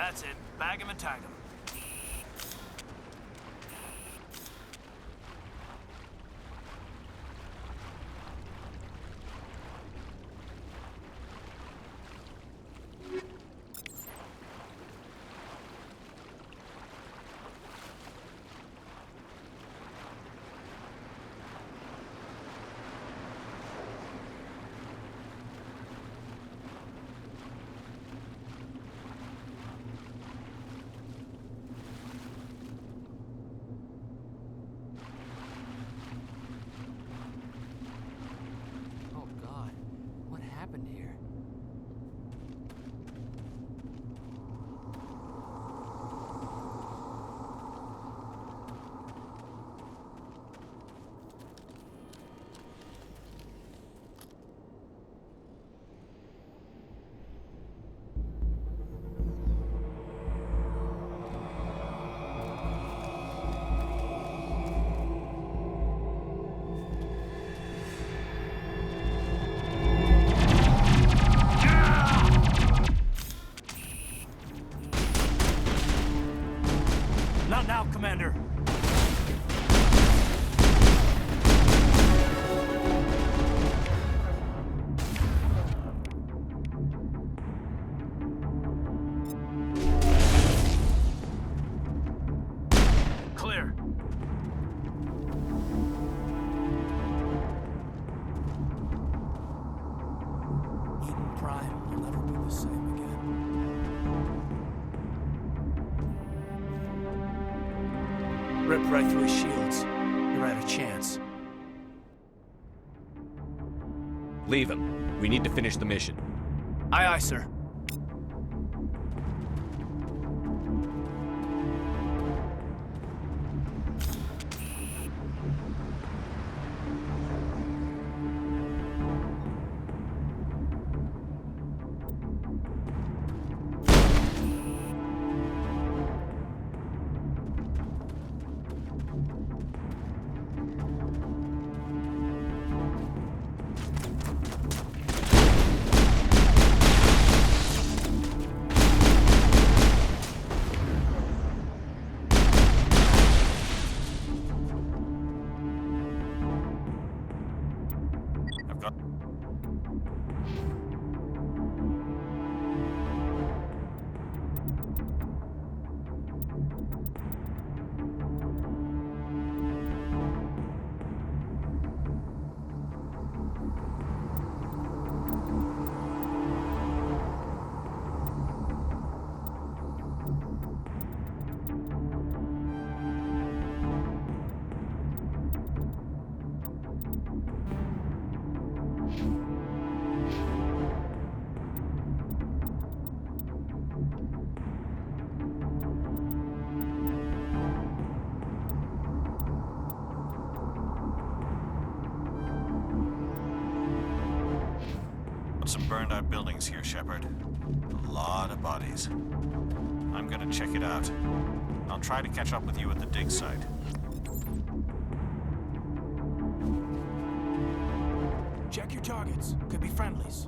That's it. Bag him and tag him. Here. Not now, Commander. Clear. Eden Prime will never be the same again. Rip right through his shields. You're out of chance. Leave him. We need to finish the mission. Aye, aye, sir. Some burned out buildings here, Shepard. A lot of bodies. I'm gonna check it out. I'll try to catch up with you at the dig site. Check your targets. Could be friendlies.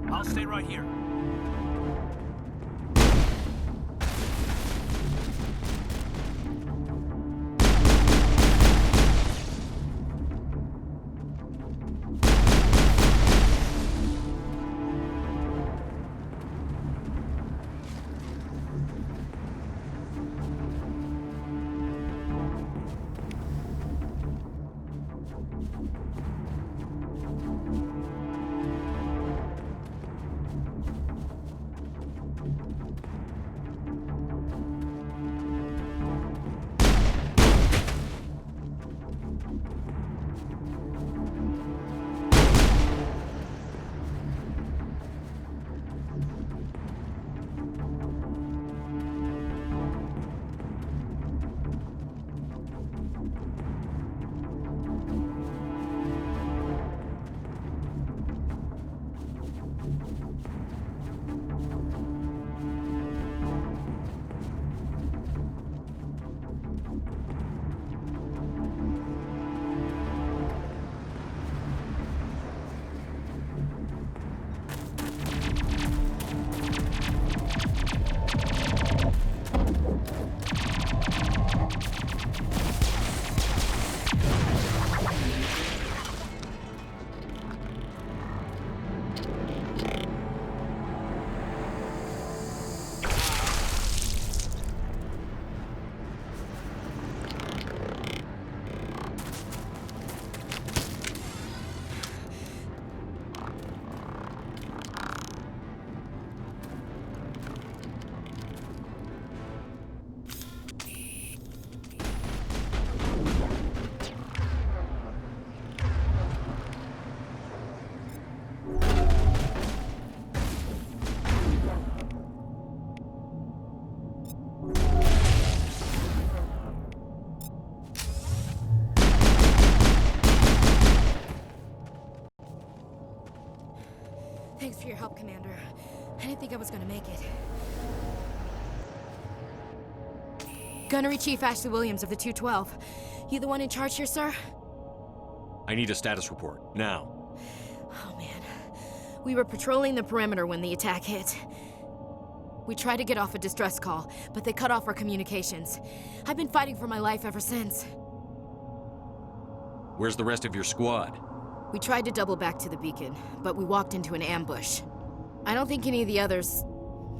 I'll stay right here. Thanks for your help, Commander. I didn't think I was gonna make it. Gunnery Chief Ashley Williams of the 212. You the one in charge here, sir? I need a status report, now. Oh, man. We were patrolling the perimeter when the attack hit. We tried to get off a distress call, but they cut off our communications. I've been fighting for my life ever since. Where's the rest of your squad? We tried to double back to the beacon, but we walked into an ambush. I don't think any of the others...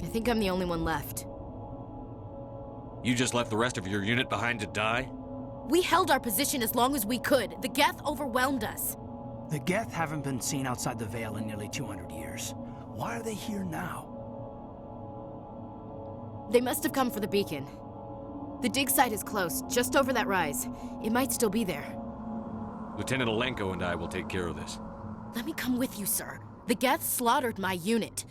I think I'm the only one left. You just left the rest of your unit behind to die? We held our position as long as we could. The Geth overwhelmed us. The Geth haven't been seen outside the Veil in nearly 200 years. Why are they here now? They must have come for the beacon. The dig site is close, just over that rise. It might still be there. Lieutenant Alenko and I will take care of this. Let me come with you, sir. The Geth slaughtered my unit.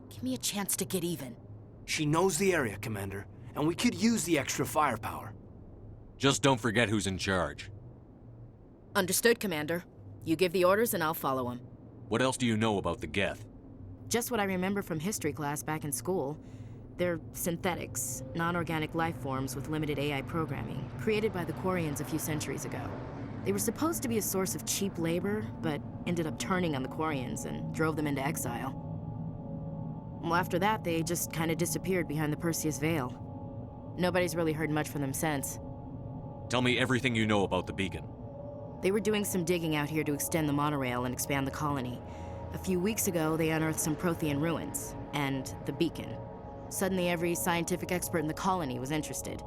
Give me a chance to get even. She knows the area, Commander, and we could use the extra firepower. Just don't forget who's in charge. Understood, Commander. You give the orders and I'll follow them. What else do you know about the Geth? Just what I remember from history class back in school. They're synthetics, non-organic life forms with limited AI programming, created by the Quarians a few centuries ago. They were supposed to be a source of cheap labor, but ended up turning on the Quarians and drove them into exile. Well, after that, they just kind of disappeared behind the Perseus Veil. Nobody's really heard much from them since. Tell me everything you know about the beacon. They were doing some digging out here to extend the monorail and expand the colony. A few weeks ago, they unearthed some Prothean ruins, and the beacon. Suddenly, every scientific expert in the colony was interested.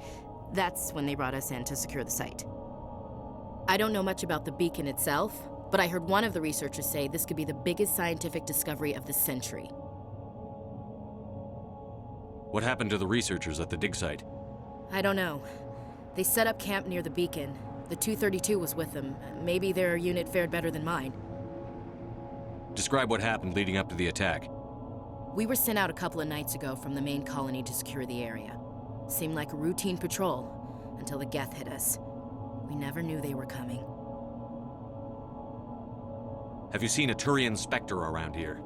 That's when they brought us in to secure the site. I don't know much about the beacon itself, but I heard one of the researchers say this could be the biggest scientific discovery of the century. What happened to the researchers at the dig site? I don't know. They set up camp near the beacon. The 232 was with them. Maybe their unit fared better than mine. Describe what happened leading up to the attack. We were sent out a couple of nights ago from the main colony to secure the area. Seemed like a routine patrol, until the Geth hit us. We never knew they were coming. Have you seen a Turian Spectre around here?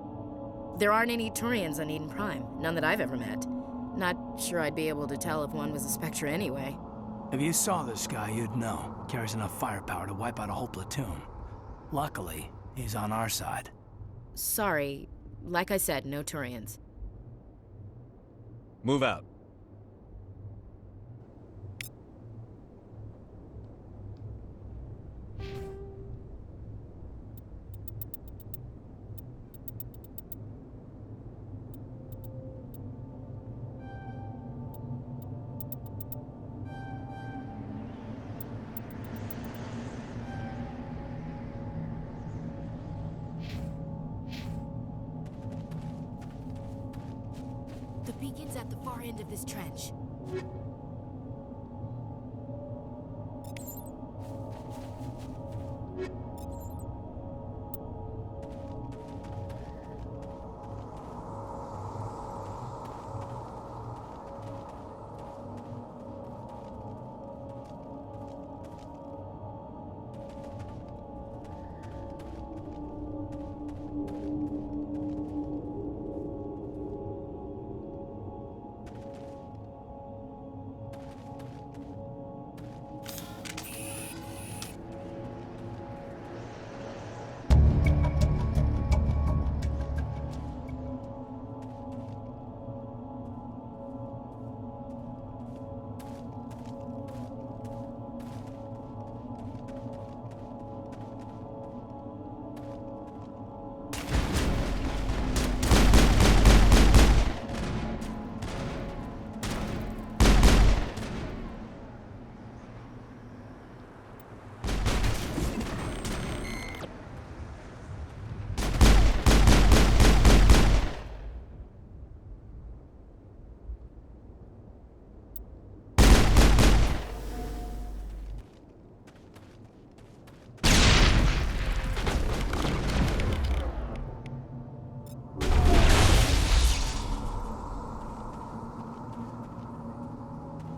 There aren't any Turians on Eden Prime, none that I've ever met. Not sure I'd be able to tell if one was a Spectre anyway. If you saw this guy, you'd know. Carries enough firepower to wipe out a whole platoon. Luckily, he's on our side. Sorry. Like I said, no Turians. Move out. The beacon's at the far end of this trench.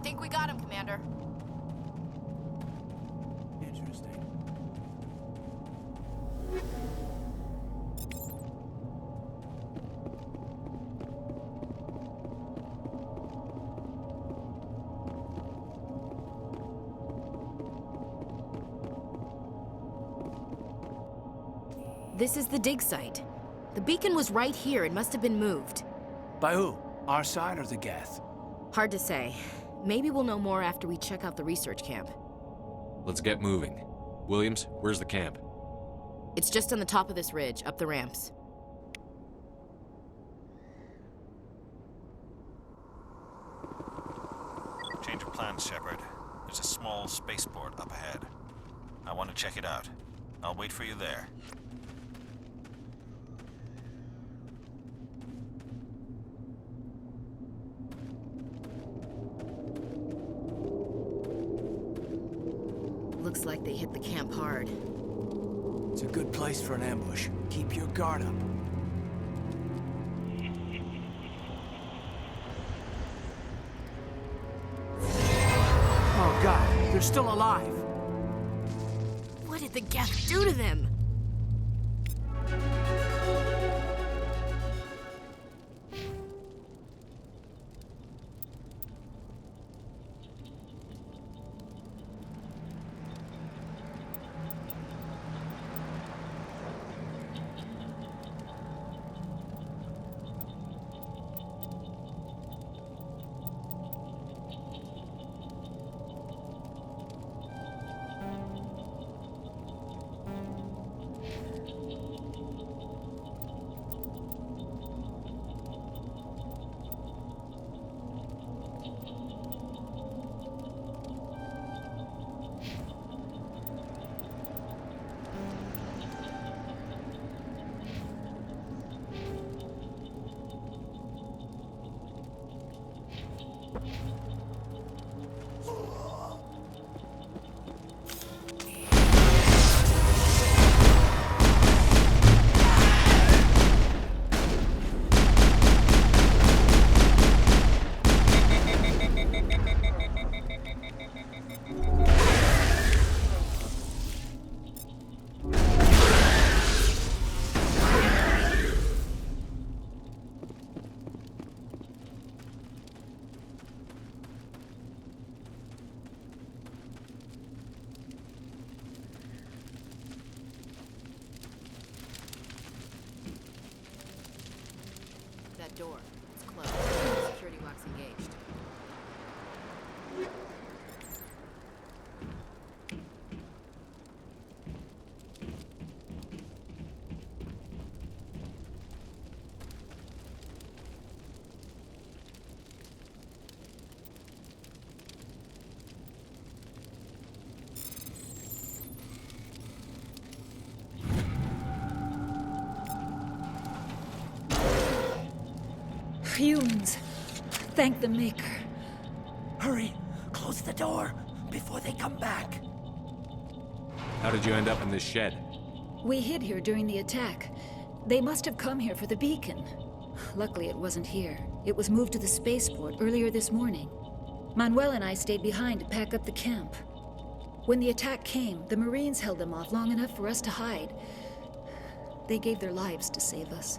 Think we got him, Commander. Interesting. This is the dig site. The beacon was right here. It must have been moved. By who? Our side or the Geth? Hard to say. Maybe we'll know more after we check out the research camp. Let's get moving. Williams, where's the camp? It's just on the top of this ridge, up the ramps. Change of plans, Shepard. There's a small spaceport up ahead. I want to check it out. I'll wait for you there. Looks like they hit the camp hard. It's a good place for an ambush. Keep your guard up. Oh God, they're still alive. What did the Geth do to them? That door. It's closed. Security lock's engaged. Fumes. Thank the Maker. Hurry, close the door before they come back. How did you end up in this shed? We hid here during the attack. They must have come here for the beacon. Luckily, it wasn't here. It was moved to the spaceport earlier this morning. Manuel and I stayed behind to pack up the camp. When the attack came, the Marines held them off long enough for us to hide. They gave their lives to save us.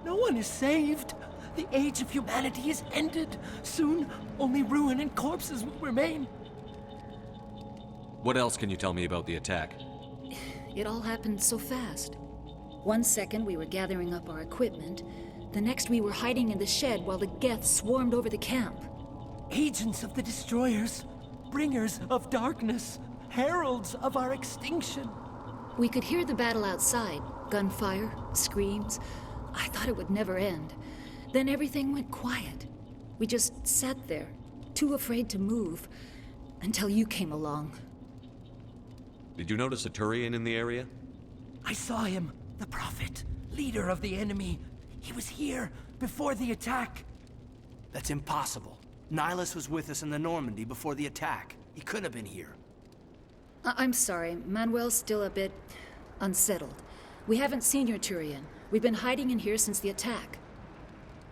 No one is saved. The age of humanity is ended. Soon, only ruin and corpses will remain. What else can you tell me about the attack? It all happened so fast. 1 second we were gathering up our equipment. The next we were hiding in the shed while the Geth swarmed over the camp. Agents of the Destroyers, bringers of darkness, heralds of our extinction. We could hear the battle outside. Gunfire, screams. I thought it would never end. Then everything went quiet. We just sat there, too afraid to move, until you came along. Did you notice a Turian in the area? I saw him, the Prophet, leader of the enemy. He was here before the attack. That's impossible. Nihilus was with us in the Normandy before the attack. He couldn't have been here. I'm sorry, Manuel's still a bit unsettled. We haven't seen your Turian. We've been hiding in here since the attack.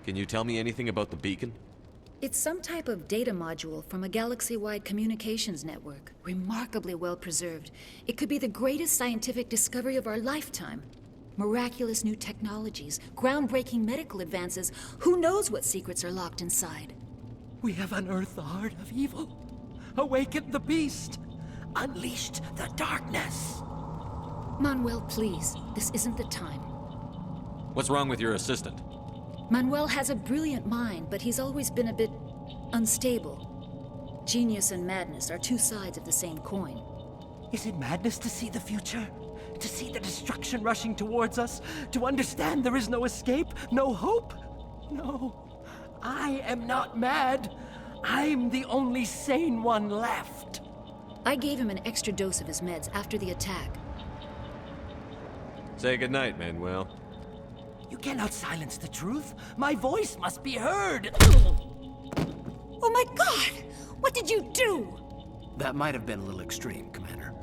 Can you tell me anything about the beacon? It's some type of data module from a galaxy-wide communications network. Remarkably well preserved. It could be the greatest scientific discovery of our lifetime. Miraculous new technologies, groundbreaking medical advances. Who knows what secrets are locked inside? We have unearthed the heart of evil, awakened the beast, unleashed the darkness. Manuel, please. This isn't the time. What's wrong with your assistant? Manuel has a brilliant mind, but he's always been a bit unstable. Genius and madness are two sides of the same coin. Is it madness to see the future? To see the destruction rushing towards us? To understand there is no escape? No hope? No. I am not mad. I'm the only sane one left. I gave him an extra dose of his meds after the attack. Say goodnight, Manuel. You cannot silence the truth. My voice must be heard. Oh my God! What did you do? That might have been a little extreme, Commander.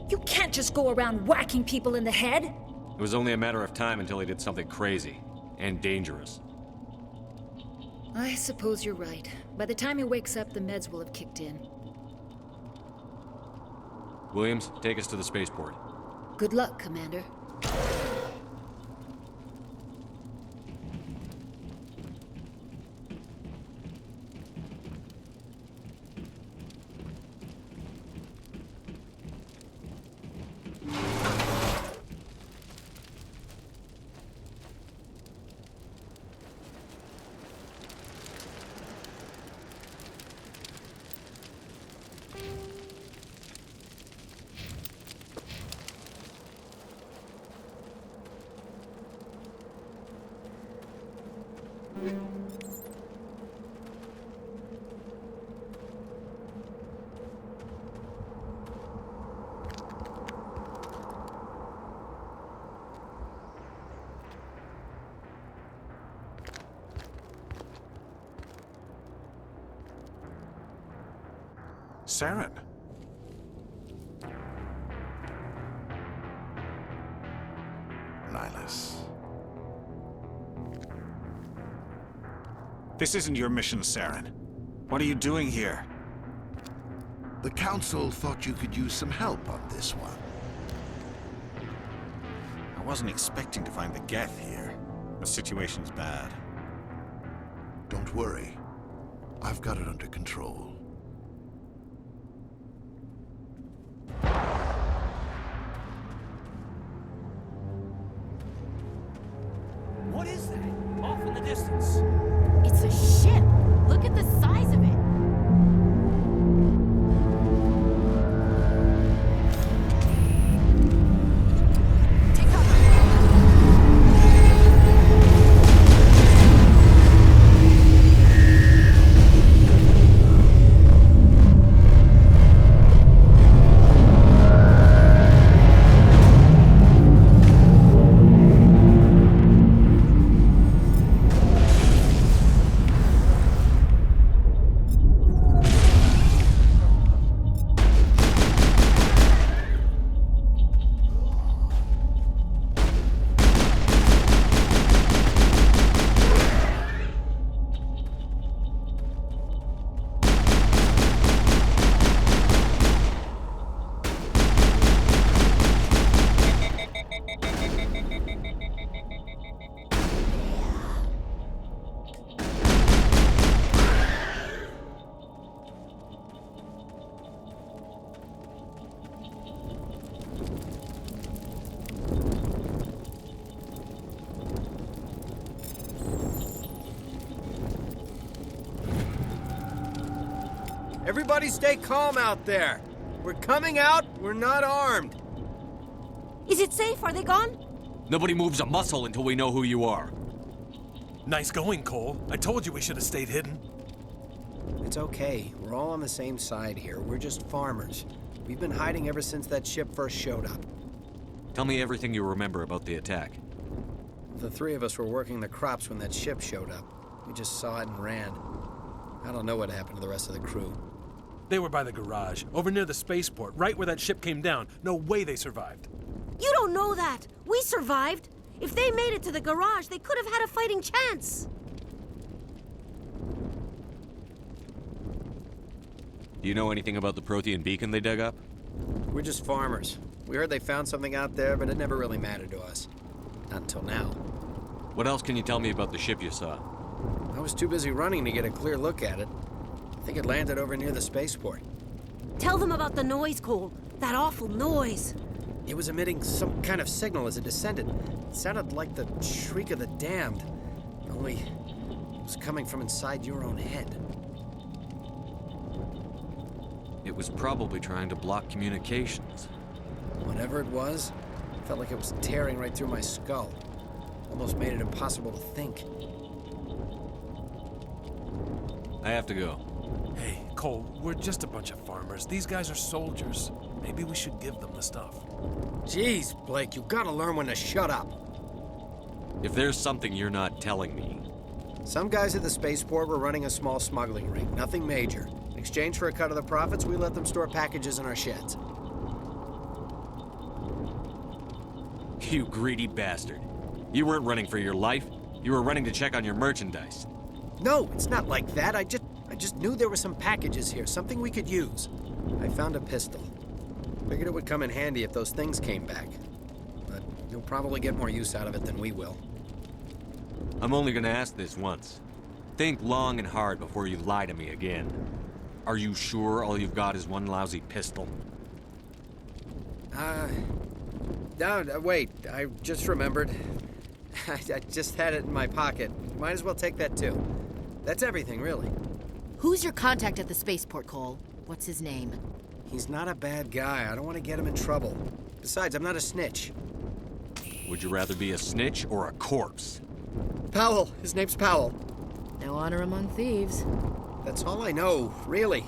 You can't just go around whacking people in the head. It was only a matter of time until he did something crazy and dangerous. I suppose you're right. By the time he wakes up, the meds will have kicked in. Williams, take us to the spaceport. Good luck, Commander. Saren. Nihilus. This isn't your mission, Saren. What are you doing here? The Council thought you could use some help on this one. I wasn't expecting to find the Geth here. The situation's bad. Don't worry. I've got it under control. What is that? Off in the distance. It's a ship. Look at the size of it. Take cover. Everybody stay calm out there. We're coming out, we're not armed. Is it safe? Are they gone? Nobody moves a muscle until we know who you are. Nice going, Cole. I told you we should have stayed hidden. It's okay. We're all on the same side here. We're just farmers. We've been hiding ever since that ship first showed up. Tell me everything you remember about the attack. The three of us were working the crops when that ship showed up. We just saw it and ran. I don't know what happened to the rest of the crew. They were by the garage, over near the spaceport, right where that ship came down. No way they survived. You don't know that. We survived. If they made it to the garage, they could have had a fighting chance. Do you know anything about the Prothean beacon they dug up? We're just farmers. We heard they found something out there, but it never really mattered to us. Not until now. What else can you tell me about the ship you saw? I was too busy running to get a clear look at it. I think it landed over near the spaceport. Tell them about the noise, Cole. That awful noise. It was emitting some kind of signal as it descended. It sounded like the shriek of the damned, only it was coming from inside your own head. It was probably trying to block communications. Whatever it was, it felt like it was tearing right through my skull. Almost made it impossible to think. I have to go. Hey, Cole, we're just a bunch of farmers. These guys are soldiers. Maybe we should give them the stuff. Jeez, Blake, you gotta learn when to shut up. If there's something you're not telling me... Some guys at the spaceport were running a small smuggling ring, nothing major. In exchange for a cut of the profits, we let them store packages in our sheds. You greedy bastard. You weren't running for your life. You were running to check on your merchandise. No, it's not like that. I just knew there were some packages here, something we could use. I found a pistol. Figured it would come in handy if those things came back. But you'll probably get more use out of it than we will. I'm only gonna ask this once. Think long and hard before you lie to me again. Are you sure all you've got is one lousy pistol? No, wait. I just remembered. I just had it in my pocket. Might as well take that too. That's everything, really. Who's your contact at the spaceport, Cole? What's his name? He's not a bad guy. I don't want to get him in trouble. Besides, I'm not a snitch. Would you rather be a snitch or a corpse? Powell. His name's Powell. No honor among thieves. That's all I know, really.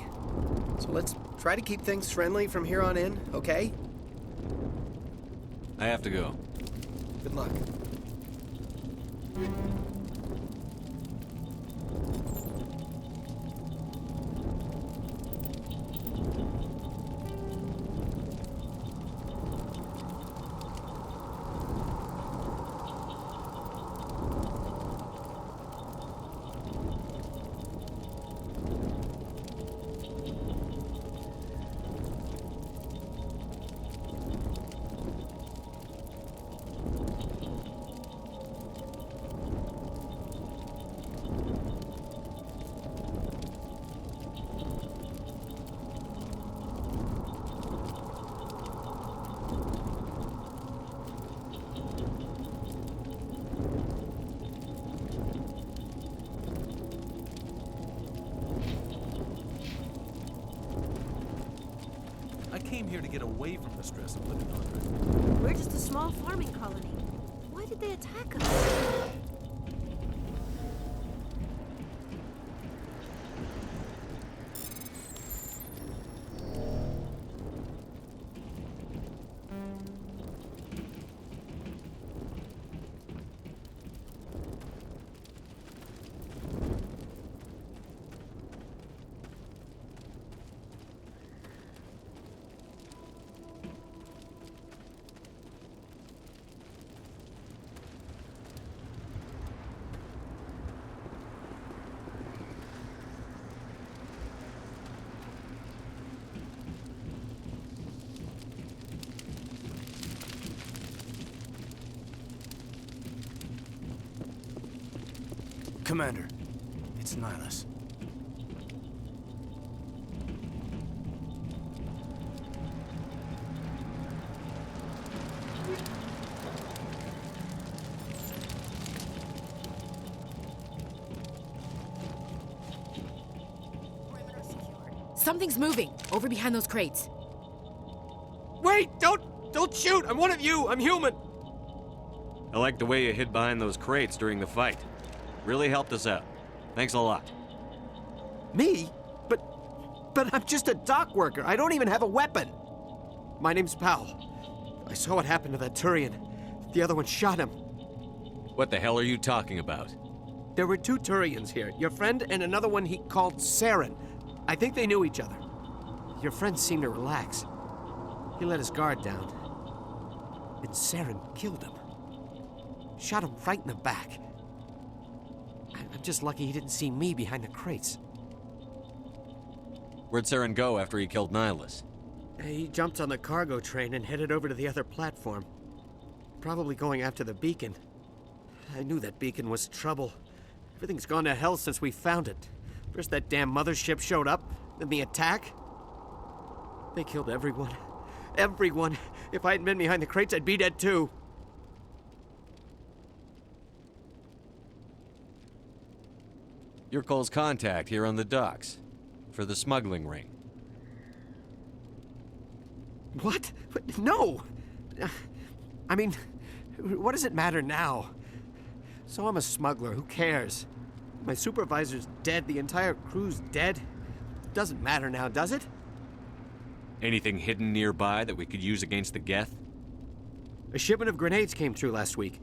So let's try to keep things friendly from here on in, okay? I have to go. Good luck. I came here to get away from the stress of living on Earth. We're just a small farming colony. Why did they attack us? Commander, it's Nihilus. Something's moving, over behind those crates. Wait! Don't shoot! I'm one of you! I'm human! I like the way you hid behind those crates during the fight. Really helped us out. Thanks a lot. Me? But I'm just a dock worker. I don't even have a weapon. My name's Powell. I saw what happened to that Turian. The other one shot him. What the hell are you talking about? There were two Turians here. Your friend and another one he called Saren. I think they knew each other. Your friend seemed to relax. He let his guard down. And Saren killed him. Shot him right in the back. I'm just lucky he didn't see me behind the crates. Where'd Saren go after he killed Nihilus? He jumped on the cargo train and headed over to the other platform. Probably going after the beacon. I knew that beacon was trouble. Everything's gone to hell since we found it. First that damn mothership showed up, then the attack. They killed everyone. Everyone. If I hadn't been behind the crates, I'd be dead too. You're Cole's contact here on the docks. For the smuggling ring. What? No! I mean, what does it matter now? So I'm a smuggler, who cares? My supervisor's dead, the entire crew's dead. Doesn't matter now, does it? Anything hidden nearby that we could use against the Geth? A shipment of grenades came through last week.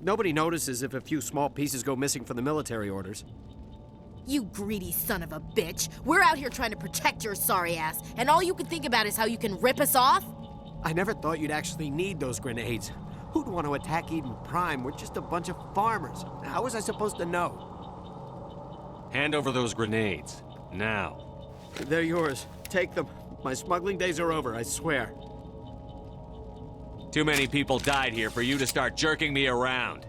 Nobody notices if a few small pieces go missing from the military orders. You greedy son of a bitch. We're out here trying to protect your sorry ass, and all you can think about is how you can rip us off? I never thought you'd actually need those grenades. Who'd want to attack Eden Prime? We're just a bunch of farmers. How was I supposed to know? Hand over those grenades. Now. They're yours. Take them. My smuggling days are over, I swear. Too many people died here for you to start jerking me around.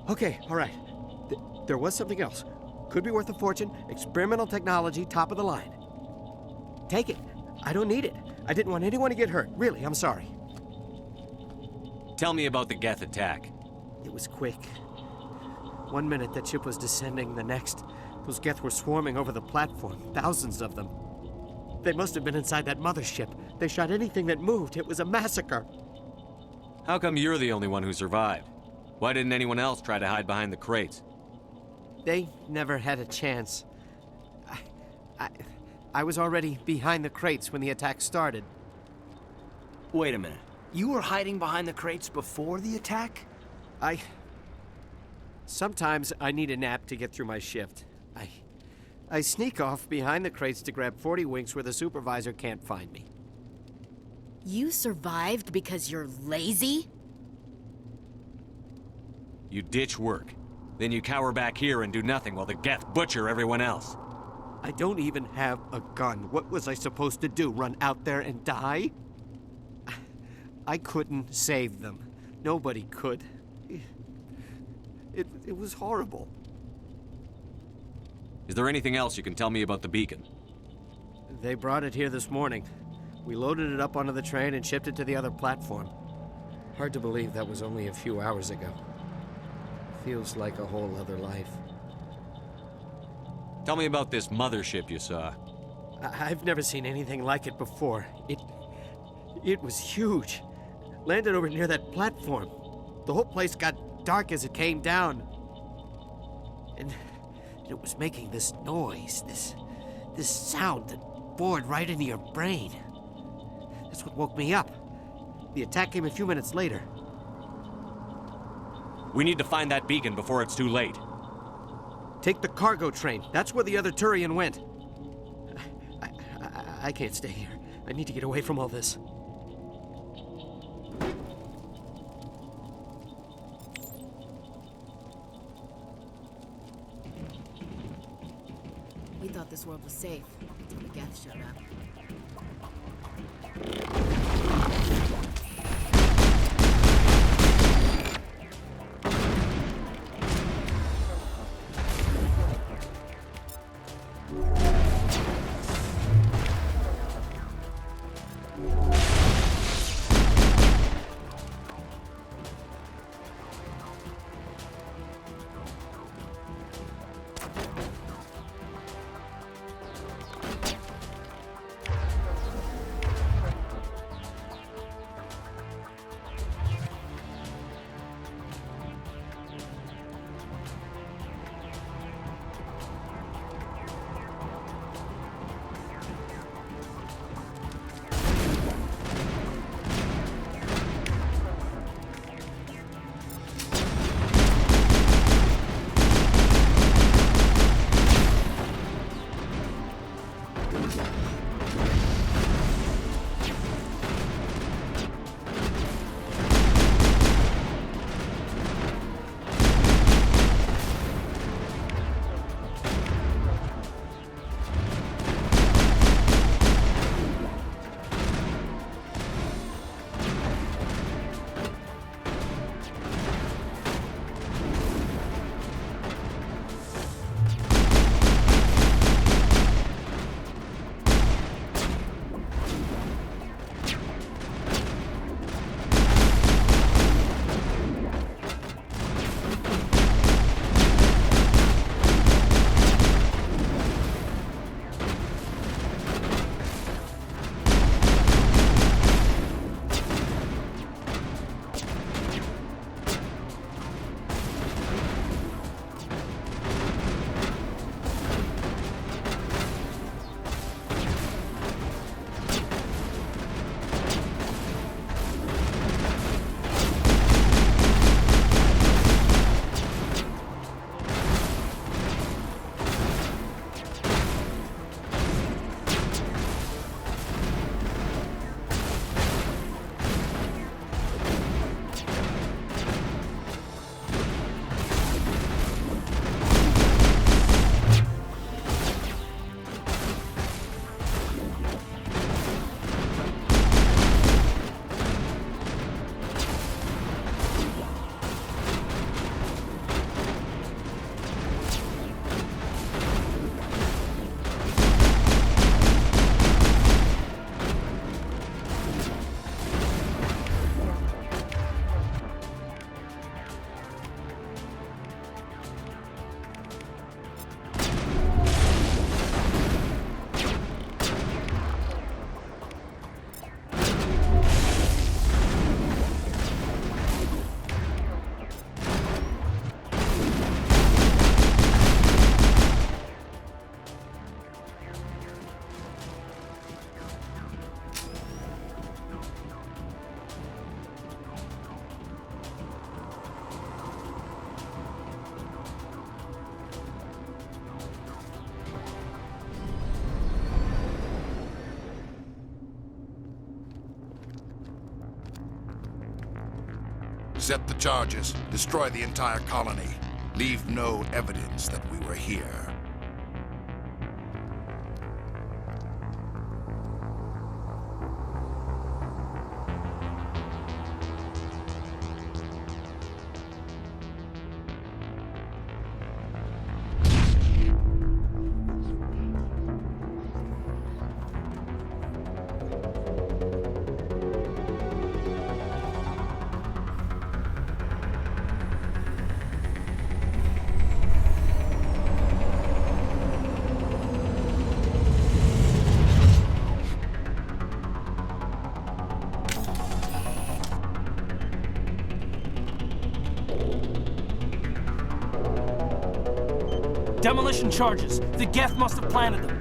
Okay, all right. There was something else. Could be worth a fortune. Experimental technology, top of the line. Take it. I don't need it. I didn't want anyone to get hurt. Really, I'm sorry. Tell me about the Geth attack. It was quick. 1 minute that ship was descending, the next, those Geth were swarming over the platform. Thousands of them. They must have been inside that mothership. They shot anything that moved. It was a massacre. How come you're the only one who survived? Why didn't anyone else try to hide behind the crates? They never had a chance. I was already behind the crates when the attack started. Wait a minute. You were hiding behind the crates before the attack? Sometimes I need a nap to get through my shift. I sneak off behind the crates to grab 40 winks where the supervisor can't find me. You survived because you're lazy? You ditch work. Then you cower back here and do nothing while the Geth butcher everyone else. I don't even have a gun. What was I supposed to do? Run out there and die? I couldn't save them. Nobody could. It was horrible. Is there anything else you can tell me about the beacon? They brought it here this morning. We loaded it up onto the train and shipped it to the other platform. Hard to believe that was only a few hours ago. Feels like a whole other life. Tell me about this mothership you saw. I've never seen anything like it before. It was huge. Landed over near that platform. The whole place got dark as it came down. And it was making this noise, this sound that bored right into your brain. That's what woke me up. The attack came a few minutes later. We need to find that beacon before it's too late. Take the cargo train. That's where the other Turian went. I can't stay here. I need to get away from all this. We thought this world was safe until the Geth showed up. Set the charges. Destroy the entire colony. Leave no evidence that we were here. Demolition charges. The Geth must have planted them.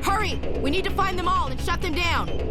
Hurry! We need to find them all and shut them down!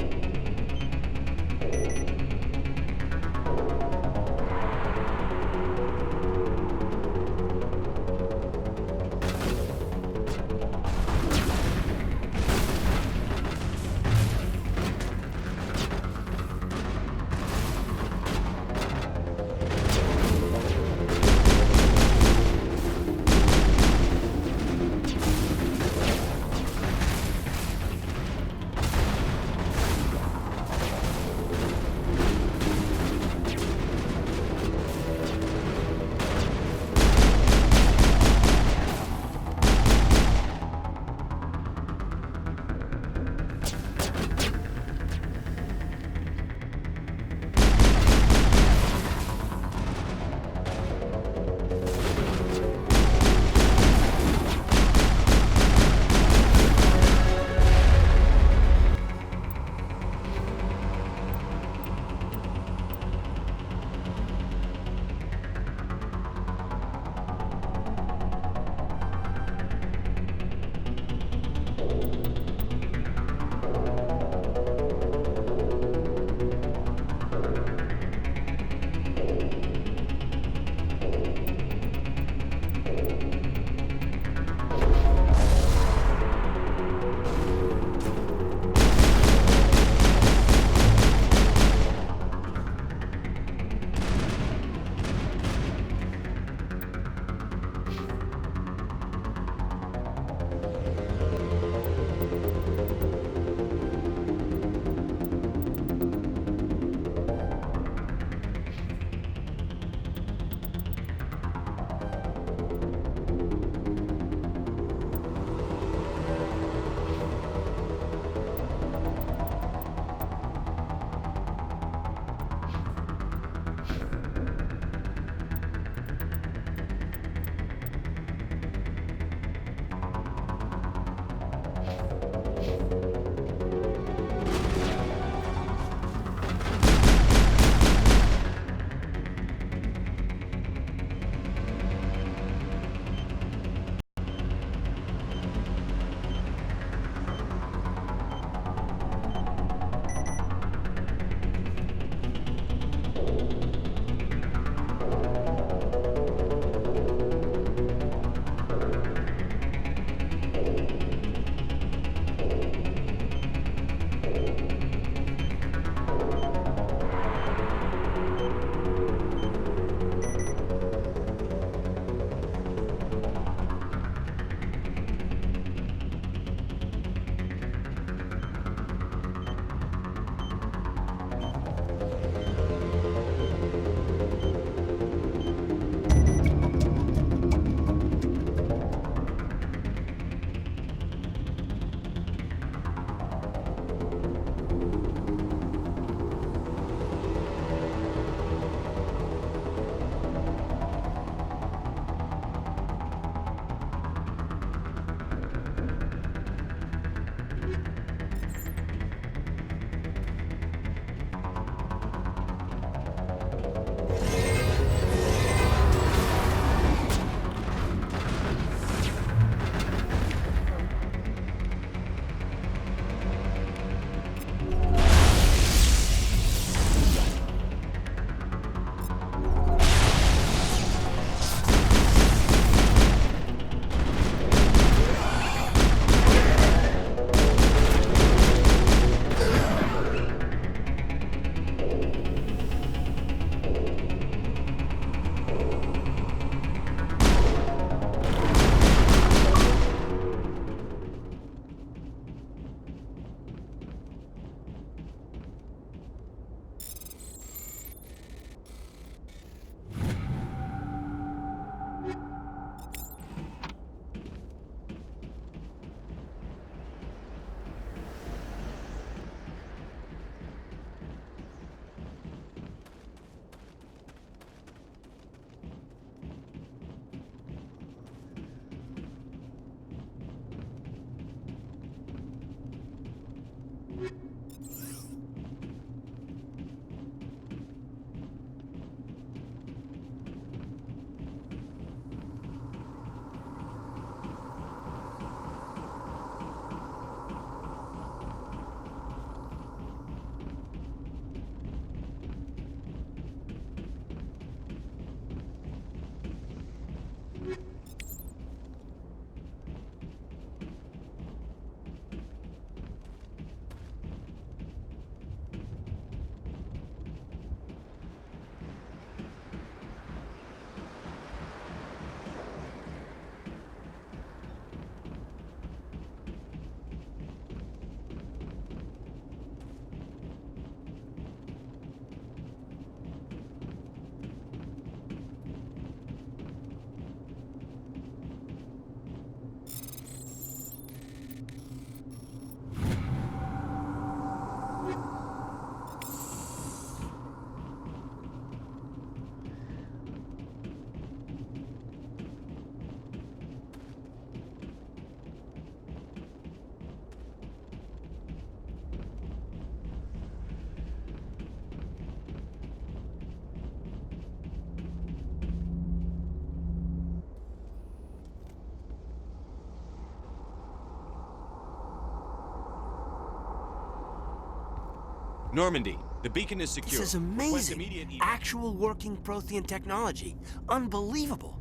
Normandy, the beacon is secure. This is Request amazing. immediate evac. Actual working Prothean technology. Unbelievable.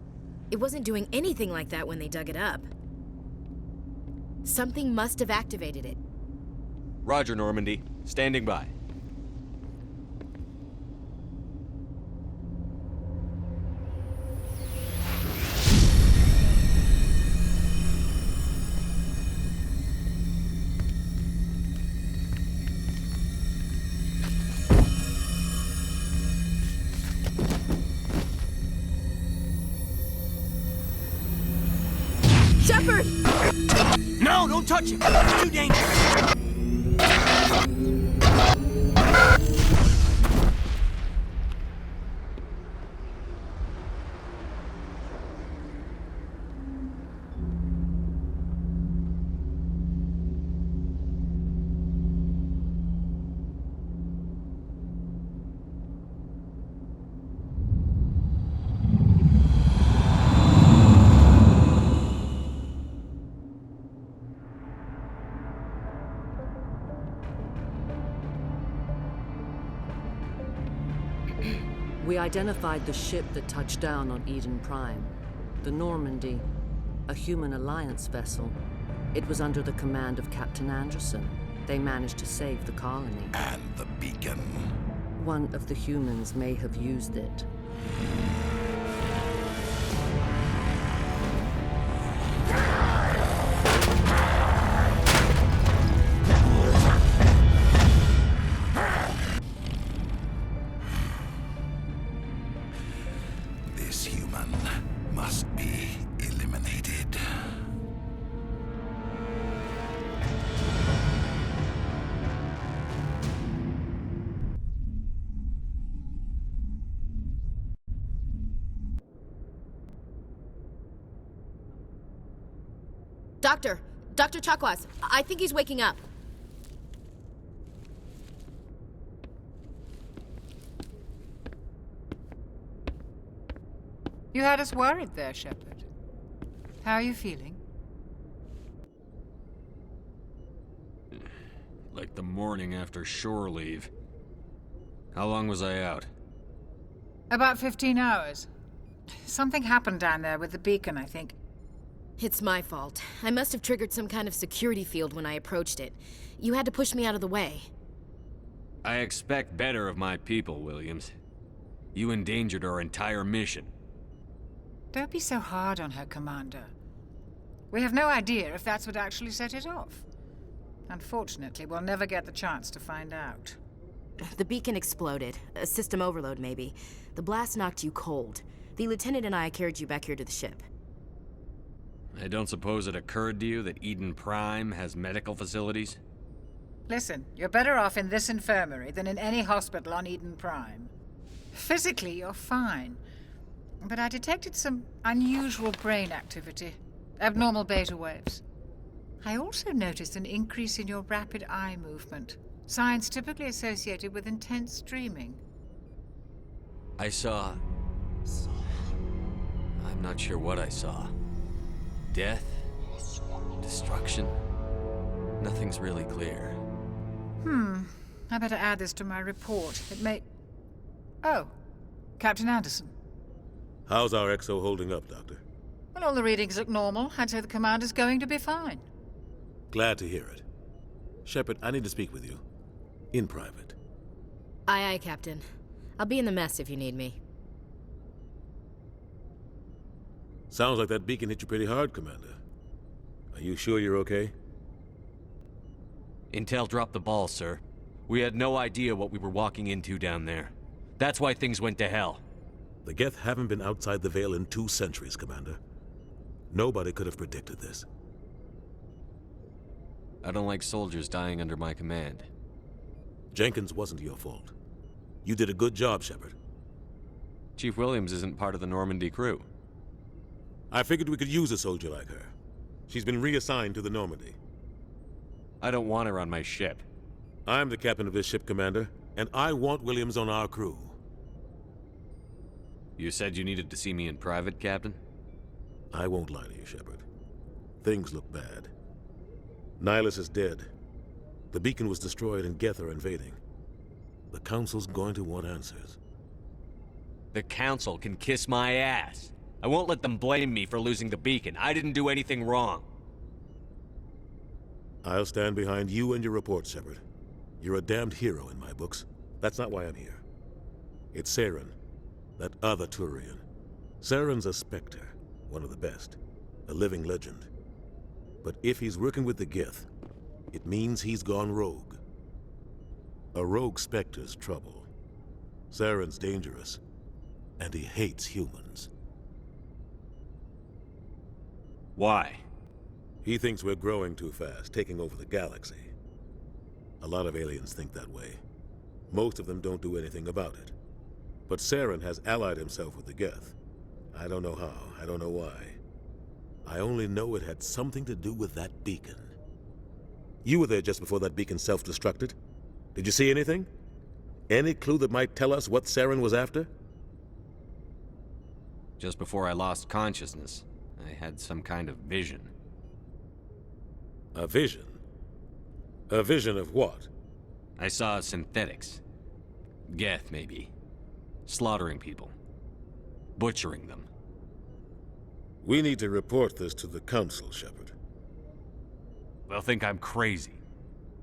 It wasn't doing anything like that when they dug it up. Something must have activated it. Roger, Normandy. Standing by. Shepard! No, don't touch him. It's too dangerous. We identified the ship that touched down on Eden Prime. The Normandy, a human alliance vessel. It was under the command of Captain Anderson. They managed to save the colony. And the beacon. One of the humans may have used it. This human must be eliminated. Dr. Chakwas, I think he's waking up. You had us worried there, Shepard. How are you feeling? Like the morning after shore leave. How long was I out? About 15 hours. Something happened down there with the beacon, I think. It's my fault. I must have triggered some kind of security field when I approached it. You had to push me out of the way. I expect better of my people, Williams. You endangered our entire mission. Don't be so hard on her, Commander. We have no idea if that's what actually set it off. Unfortunately, we'll never get the chance to find out. The beacon exploded. A system overload, maybe. The blast knocked you cold. The lieutenant and I carried you back here to the ship. I don't suppose it occurred to you that Eden Prime has medical facilities? Listen, you're better off in this infirmary than in any hospital on Eden Prime. Physically, you're fine. But I detected some unusual brain activity. Abnormal beta waves. I also noticed an increase in your rapid eye movement. Signs typically associated with intense dreaming. I saw... I'm not sure what I saw. Death? Destruction? Nothing's really clear. I better add this to my report. It may... Oh, Captain Anderson. How's our XO holding up, Doctor? Well, all the readings look normal. I'd say the commander's going to be fine. Glad to hear it. Shepard, I need to speak with you. In private. Aye, aye, Captain. I'll be in the mess if you need me. Sounds like that beacon hit you pretty hard, Commander. Are you sure you're okay? Intel dropped the ball, sir. We had no idea what we were walking into down there. That's why things went to hell. The Geth haven't been outside the Veil in 2 centuries, Commander. Nobody could have predicted this. I don't like soldiers dying under my command. Jenkins wasn't your fault. You did a good job, Shepard. Chief Williams isn't part of the Normandy crew. I figured we could use a soldier like her. She's been reassigned to the Normandy. I don't want her on my ship. I'm the captain of this ship, Commander, and I want Williams on our crew. You said you needed to see me in private, Captain? I won't lie to you, Shepard. Things look bad. Nihilus is dead. The beacon was destroyed and Geth are invading. The Council's going to want answers. The Council can kiss my ass. I won't let them blame me for losing the beacon. I didn't do anything wrong. I'll stand behind you and your report, Shepard. You're a damned hero in my books. That's not why I'm here. It's Saren, that other Turian. Saren's a Spectre, one of the best, a living legend. But if he's working with the Gith, it means he's gone rogue. A rogue Spectre's trouble. Saren's dangerous, and he hates humans. Why? He thinks we're growing too fast, taking over the galaxy. A lot of aliens think that way. Most of them don't do anything about it. But Saren has allied himself with the Geth. I don't know how, I don't know why. I only know it had something to do with that beacon. You were there just before that beacon self-destructed. Did you see anything? Any clue that might tell us what Saren was after? Just before I lost consciousness, I had some kind of vision. A vision? A vision of what? I saw synthetics. Geth, maybe. Slaughtering people. Butchering them. We need to report this to the Council, Shepard. They'll think I'm crazy.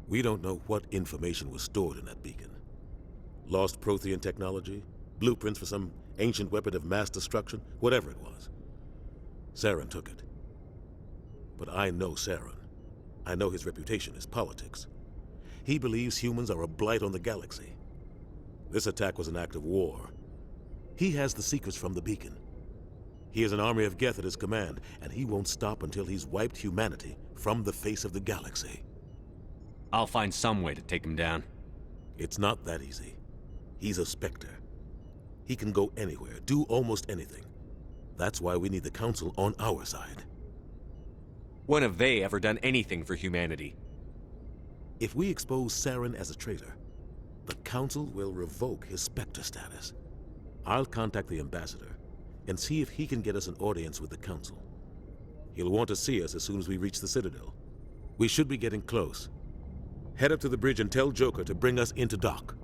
We don't know what information was stored in that beacon. Lost Prothean technology? Blueprints for some ancient weapon of mass destruction? Whatever it was. Saren took it. But I know Saren. I know his reputation is politics. He believes humans are a blight on the galaxy. This attack was an act of war. He has the secrets from the beacon. He has an army of Geth at his command, and he won't stop until he's wiped humanity from the face of the galaxy. I'll find some way to take him down. It's not that easy. He's a Spectre. He can go anywhere, do almost anything. That's why we need the Council on our side. When have they ever done anything for humanity? If we expose Saren as a traitor, the Council will revoke his Spectre status. I'll contact the Ambassador and see if he can get us an audience with the Council. He'll want to see us as soon as we reach the Citadel. We should be getting close. Head up to the bridge and tell Joker to bring us into dock.